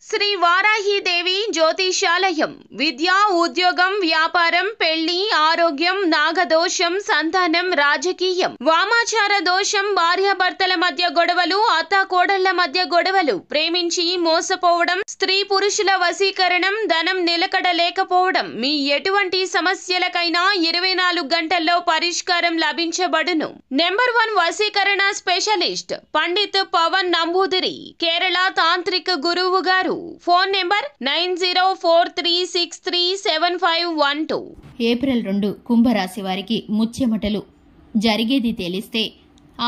శ్రీ వారాహిదేవి జ్యోతిషాలయం విద్య, ఉద్యోగం, వ్యాపారం, పెళ్లి, ఆరోగ్యం, నాగదోషం, సంతానం, రాజకీయం, వామాచార దోషం, భార్యాభర్తల మధ్య గొడవలు, అత్తాకోడళ్ల మధ్య గొడవలు, ప్రేమించి మోసపోవడం, స్త్రీ పురుషుల వశీకరణం, ధనం నిలకడ లేకపోవడం, మీ ఎటువంటి సమస్యలకైనా 24 గంటల్లో పరిష్కారం లభించబడును. నెంబర్ 1 వశీకరణ స్పెషలిస్ట్ పండిత్ పవన్ నంబూదిరి, కేరళ తాంత్రిక గురువు గారు. Phone number 9043637512. ఏప్రిల్ 2 కుంభరాశి వారికి ముచ్చెమటలు. జరిగేది తెలిస్తే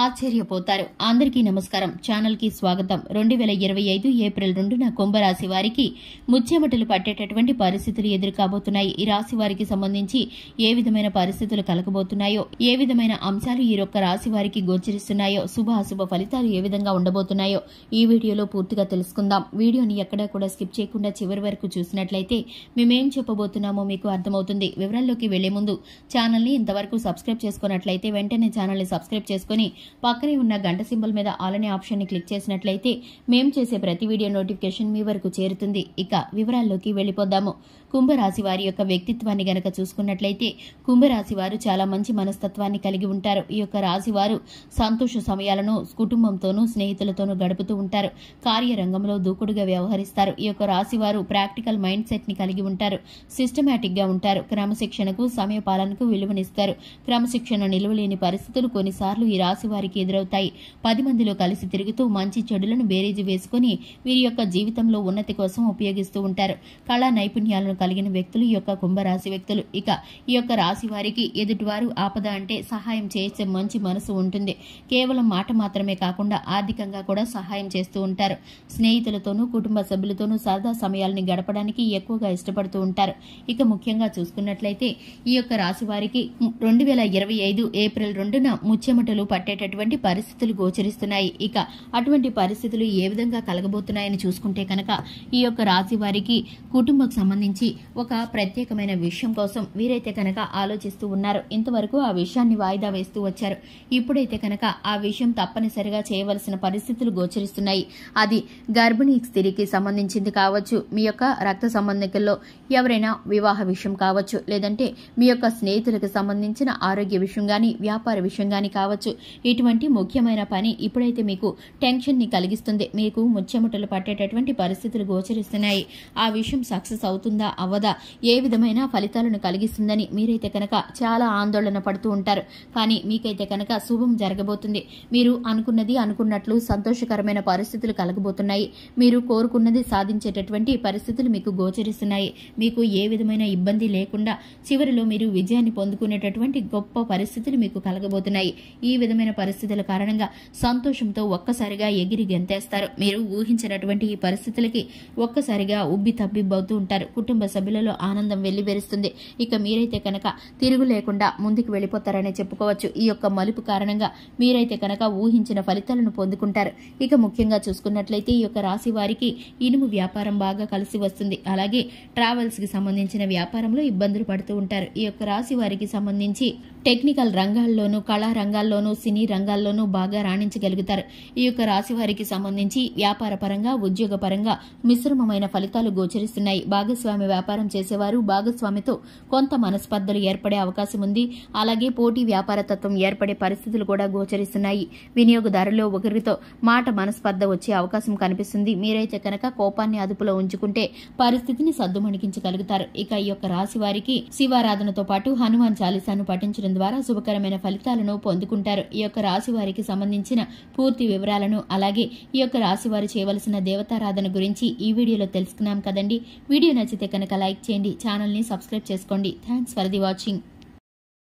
ఆశ్చర్యపోతారు. అందరికీ నమస్కారం. ఛానల్ కి స్వాగతం. 2025 ఏప్రిల్ 2న కుంభరాశి వారికి ముచ్చెమటలు పట్టేటటువంటి పరిస్థితులు ఎదురుకాబోతున్నాయి. ఈ రాశి వారికి సంబంధించి ఏ విధమైన పరిస్థితులు కలగబోతున్నాయో, ఏ విధమైన అంశాలు ఈ యొక్క రాశి వారికి గోచరిస్తున్నాయో, శుభ అశుభ ఫలితాలు ఏ విధంగా ఉండబోతున్నాయో ఈ వీడియోలో పూర్తిగా తెలుసుకుందాం. వీడియోని ఎక్కడా కూడా స్కిప్ చేయకుండా చివరి వరకు చూసినట్లయితే మేమేం చెప్పబోతున్నామో మీకు అర్థమవుతుంది. వివరాల్లోకి వెళ్లే ముందు ఛానల్ ని ఇంతవరకు సబ్స్క్రైబ్ చేసుకున్నట్లయితే వెంటనే ఛానల్ ని సబ్స్క్రైబ్ చేసుకుని పక్కనే ఉన్న గంట సింబల్ మీద ఆల్ అనే ఆప్షన్ ని క్లిక్ చేసినట్లయితే మేము చేసే ప్రతి వీడియో నోటిఫికేషన్ మీ వరకు చేరుతుంది. ఇక వివరాల్లోకి వెళ్లిపోదాము. కుంభరాశి వారి యొక్క వ్యక్తిత్వాన్ని గనక చూసుకున్నట్లయితే కుంభరాశి వారు చాలా మంచి మనస్తత్వాన్ని కలిగి ఉంటారు. ఈ యొక్క రాశి వారు సంతోష సమయాలను కుటుంబంతోనూ స్నేహితులతోనూ గడుపుతూ ఉంటారు. కార్యరంగంలో దూకుడుగా వ్యవహరిస్తారు. ఈ యొక్క రాశి వారు ప్రాక్టికల్ మైండ్ సెట్ ని కలిగి ఉంటారు. సిస్టమేటిక్ గా ఉంటారు. క్రమశిక్షణకు, సమయ పాలనకు విలువనిస్తారు. క్రమశిక్షణ నిలువలేని పరిస్థితులు కొన్నిసార్లు ఈ రాశి వారికి ఎదురవుతాయి. 10 మందిలో కలిసి తిరుగుతూ మంచి చెడులను బేరీజు వేసుకుని వీరి యొక్క జీవితంలో ఉన్నతి కోసం ఉపయోగిస్తూ ఉంటారు. కళా నైపుణ్యాలను కలిగిన వ్యక్తులు ఈ యొక్క కుంభరాశి వ్యక్తులు. ఇక ఈ యొక్క రాశి వారికి ఎదుటివారు ఆపద అంటే సహాయం చేసే మంచి మనసు ఉంటుంది. కేవలం మాట మాత్రమే కాకుండా ఆర్థికంగా కూడా సహాయం చేస్తూ ఉంటారు. స్నేహితులతోనూ కుటుంబ సభ్యులతోనూ సరదా సమయాలని గడపడానికి ఎక్కువగా ఇష్టపడుతూ ఉంటారు. ఇక ముఖ్యంగా చూసుకున్నట్లయితే ఈ యొక్క రాశి వారికి 2025 ఏప్రిల్ 2న ముచ్చెమటలు పట్టేటటువంటి పరిస్థితులు గోచరిస్తున్నాయి. ఇక అటువంటి పరిస్థితులు ఏ విధంగా కలగబోతున్నాయని చూసుకుంటే కనుక ఈ యొక్క రాశి వారికి కుటుంబకు సంబంధించి ఒక ప్రత్యేకమైన విషయం కోసం వీరైతే కనుక ఆలోచిస్తూ ఉన్నారు. ఇంతవరకు ఆ విషయాన్ని వాయిదా వేస్తూ వచ్చారు. ఇప్పుడైతే కనుక ఆ విషయం తప్పనిసరిగా చేయవలసిన పరిస్థితులు గోచరిస్తున్నాయి. అది గర్భిణీ స్త్రీకి సంబంధించింది కావచ్చు, మీ యొక్క రక్త సంబంధికుల్లో ఎవరైనా వివాహ విషయం కావచ్చు, లేదంటే మీ యొక్క స్నేహితులకు సంబంధించిన ఆరోగ్య విషయం గాని, వ్యాపార విషయం గాని కావచ్చు. ఇటువంటి ముఖ్యమైన పని ఇప్పుడైతే మీకు టెన్షన్ ని కలిగిస్తుంది. మీకు ముచ్చెమటలు పట్టేటటువంటి పరిస్థితులు గోచరిస్తున్నాయి. ఆ విషయం సక్సెస్ అవుతుందా అవ్వదా, ఏ విధమైన ఫలితాలను కలిగిస్తుందని మీరైతే కనుక చాలా ఆందోళన పడుతూ ఉంటారు. కానీ మీకైతే కనుక శుభం జరగబోతుంది. మీరు అనుకున్నది అనుకున్నట్లు సంతోషకరమైన పరిస్థితులు కలగబోతున్నాయి. మీరు కోరుకున్నది సాధించేటటువంటి పరిస్థితులు మీకు గోచరిస్తున్నాయి. మీకు ఏ విధమైన ఇబ్బంది లేకుండా చివరిలో మీరు విజయాన్ని పొందుకునేటటువంటి గొప్ప పరిస్థితులు మీకు కలగబోతున్నాయి. ఈ విధమైన పరిస్థితుల కారణంగా సంతోషంతో ఒక్కసారిగా ఎగిరి గెంతేస్తారు. మీరు ఊహించినటువంటి ఈ పరిస్థితులకి ఒక్కసారిగా ఉబ్బి తబ్బిబ్బవుతూ ఉంటారు. కుటుంబ సభ్యులలో ఆనందం వెల్లివెరుస్తుంది. ఇక మీరైతే కనుక తిరుగు లేకుండా ముందుకు వెళ్లిపోతారనే చెప్పుకోవచ్చు. ఈ యొక్క మలుపు కారణంగా మీరైతే కనుక ఊహించిన ఫలితాలను పొందుకుంటారు. ఇక ముఖ్యంగా చూసుకున్నట్లయితే ఈ యొక్క రాశి వారికి ఇనుము వ్యాపారం బాగా కలిసి వస్తుంది. అలాగే ట్రావెల్స్ కి సంబంధించిన వ్యాపారంలో ఇబ్బందులు పడుతూ ఉంటారు. ఈ యొక్క రాశి వారికి సంబంధించి టెక్నికల్ రంగాల్లోనూ, కళా రంగాల్లోనూ, సినీ రంగాల్లోనూ బాగా రాణించగలుగుతారు. ఈ యొక్క రాశి వారికి సంబంధించి వ్యాపార పరంగా, ఉద్యోగ పరంగా మిశ్రమమైన ఫలితాలు గోచరిస్తున్నాయి. భాగస్వామి వ్యాపారం చేసేవారు భాగస్వామితో కొంత మనస్పర్ధలు ఏర్పడే అవకాశం ఉంది. అలాగే పోటీ వ్యాపార తత్వం ఏర్పడే పరిస్థితులు కూడా గోచరిస్తున్నాయి. వినియోగదారుల్లో ఒకరితో మాట మనస్పర్ధ వచ్చే అవకాశం కనిపిస్తుంది. మీరైతే కనుక కోపాన్ని అదుపులో ఉంచుకుంటే పరిస్థితిని సద్దుమణికించగలుగుతారు. ఇక ఈ యొక్క రాశి వారికి శివారాధనతో పాటు హనుమాన్ చాలీసాను పఠించడం ద్వారా శుభకరమైన ఫలితాలను పొందుకుంటారు. ఈ యొక్క రాశి వారికి సంబంధించిన పూర్తి వివరాలను, అలాగే ఈ యొక్క రాశి వారు చేయవలసిన దేవతారాధన గురించి ఈ వీడియోలో తెలుసుకున్నాం కదండి. వీడియో నచ్చితే కనుక లైక్ చేయండి, ఛానల్ ని సబ్స్క్రైబ్ చేసుకోండి. Thanks for the watching.